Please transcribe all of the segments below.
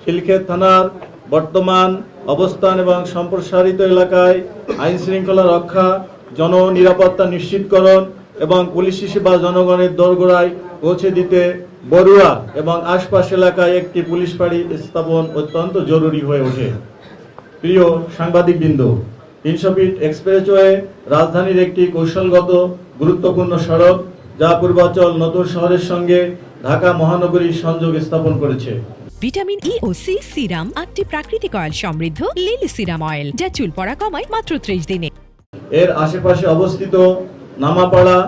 খিলক্ষেত থানার বর্তমান অবস্থান এবং সম্প্রসারিত এলাকায় আইন শৃঙ্খলা রক্ষা, জননিরাপত্তা নিশ্চিতকরণ এবং পুলিশ সেবা জনগণের দোরগোড়ায় পৌঁছে দিতে বড়ুয়া এবং আশপাশ এলাকায় একটি পুলিশ ফাঁড়ি স্থাপন অত্যন্ত জরুরি হয়ে ওঠে। প্রিয় সাংবাদিকবৃন্দ, 300 ফিট এক্সপ্রেসওয়ে রাজধানীর একটি কৌশলগত গুরুত্বপূর্ণ সড়ক, যা পূর্বাঞ্চল নতুন শহরের সঙ্গে ঢাকা মহানগরীর সংযোগ স্থাপন করেছে। ভিটামিন ই ও সি সিরাম 8টি প্রাকৃতিক অয়েল সমৃদ্ধ লিলি সিরাম অয়েল, যা চুল পড়া কমায় মাত্র 30 দিনে। এর আশেপাশে অবস্থিত নামাপাড়া,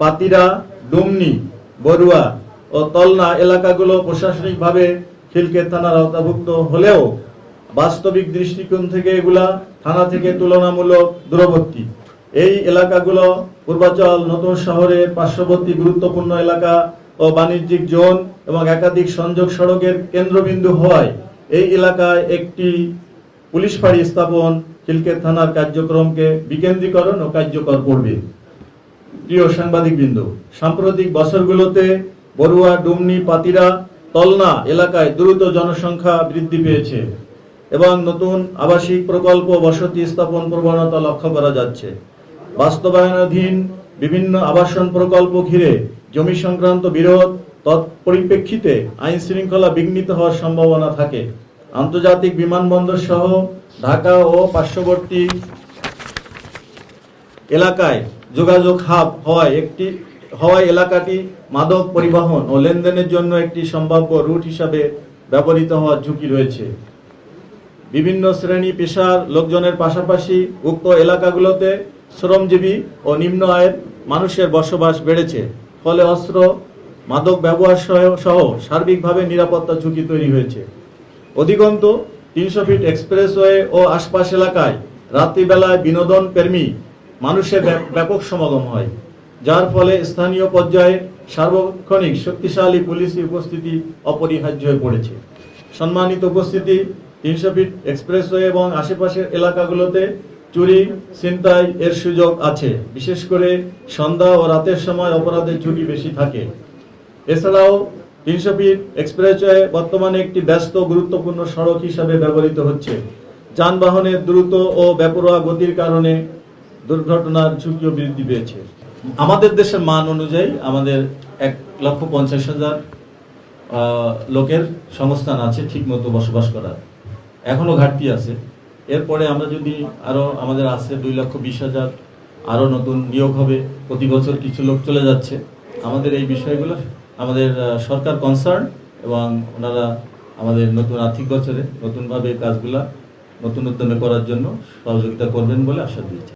পাতিরা, ডুমনি, বড়ুয়া ও তলনা এলাকাগুলো প্রশাসনিকভাবে খিলক্ষেত থানার আওতাভুক্ত হলেও বাস্তবিক দৃষ্টিকোণ থেকে এগুলা থানা থেকে তুলনামূলক দূরবর্তী। এই এলাকাগুলো পূর্বাঞ্চল নতুন শহরের পার্শ্ববর্তী গুরুত্বপূর্ণ এলাকা ও বাণিজ্যিক জোন এবং একাধিক সংযোগ সড়কের কেন্দ্রবিন্দু হওয়ায় এই এলাকায় একটি পুলিশ ফাঁড়ি স্থাপন খিলক্ষেত থানার কার্যক্রমকে বিকেন্দ্রীকরণ ও কার্যকর করবে। প্রিয় সাংবাদিকবৃন্দ, সাম্প্রতিক বছরগুলোতে বড়ুয়া, ডুমনি, পাতিরা, তলনা এলাকায় দ্রুত জনসংখ্যা বৃদ্ধি পেয়েছে এবং নতুন আবাসিক প্রকল্প বসতি স্থাপন প্রবণতা লক্ষ্য করা যাচ্ছে। বাস্তবায়নাধীন বিভিন্ন আবাসন প্রকল্প ঘিরে জমি সংক্রান্ত বিরোধ পরিপ্রেক্ষিতে আইন শৃঙ্খলা বিঘ্নিত হওয়ার সম্ভাবনা থাকে। আন্তর্জাতিক বিমানবন্দর সহ ঢাকা ও পার্শ্ববর্তী এলাকায় যোগাযোগ হাব হওয়ায় এলাকাটি মাদক পরিবহন ও লেনদেনের জন্য একটি সম্ভাব্য রুট হিসাবে ব্যবহৃত হওয়ার ঝুঁকি রয়েছে। বিভিন্ন শ্রেণী পেশার লোকজনের পাশাপাশি উক্ত এলাকাগুলোতে শ্রমজীবী ও নিম্ন আয়ের মানুষের বসবাস বেড়েছে, ফলে অস্ত্র, মাদক ব্যবহার সহ সার্বিকভাবে নিরাপত্তা ঝুঁকি তৈরি হয়েছে। অধিকন্তু 300 ফিট এক্সপ্রেসওয়ে ও আশপাশ এলাকায় রাত্রিবেলায় বিনোদন প্রেমী মানুষের ব্যাপক সমাগম হয়, যার ফলে স্থানীয় পর্যায়ে সার্বক্ষণিক শক্তিশালী পুলিশি উপস্থিতি অপরিহার্য হয়ে পড়েছে। সম্মানিত উপস্থিতি, 300 ফিট এক্সপ্রেসওয়ে এবং আশেপাশের এলাকাগুলোতে চুরি, ছিনতাই এর সুযোগ আছে। বিশেষ করে সন্ধ্যা ও রাতের সময় অপরাধের ঝুঁকি বেশি থাকে। এছাড়াও 300 ফিট এক্সপ্রেসওয়ে বর্তমানে একটি ব্যস্ত গুরুত্বপূর্ণ সড়ক হিসাবে ব্যবহৃত হচ্ছে। যানবাহনের দ্রুত ও বেপরোয়া গতির কারণে দুর্ঘটনার ঝুঁকিও বৃদ্ধি পেয়েছে। আমাদের দেশের মান অনুযায়ী আমাদের 1,50,000 লোকের সংস্থান আছে ঠিকমতো বসবাস করার, এখনো ঘাটতি আছে। এরপরে আমরা যদি আরো আমাদের আছে 2,20,000 আরো নতুন নিয়োগ হবে, প্রতি বছর কিছু লোক চলে যাচ্ছে। আমাদের এই বিষয়গুলো আমাদের সরকার কনসার্ন এবং ওনারা আমাদের নতুন আর্থিক বছরে নতুনভাবে কাজগুলা নতুন উদ্যমে করার জন্য সহযোগিতা করবেন বলে আশা দিয়েছি।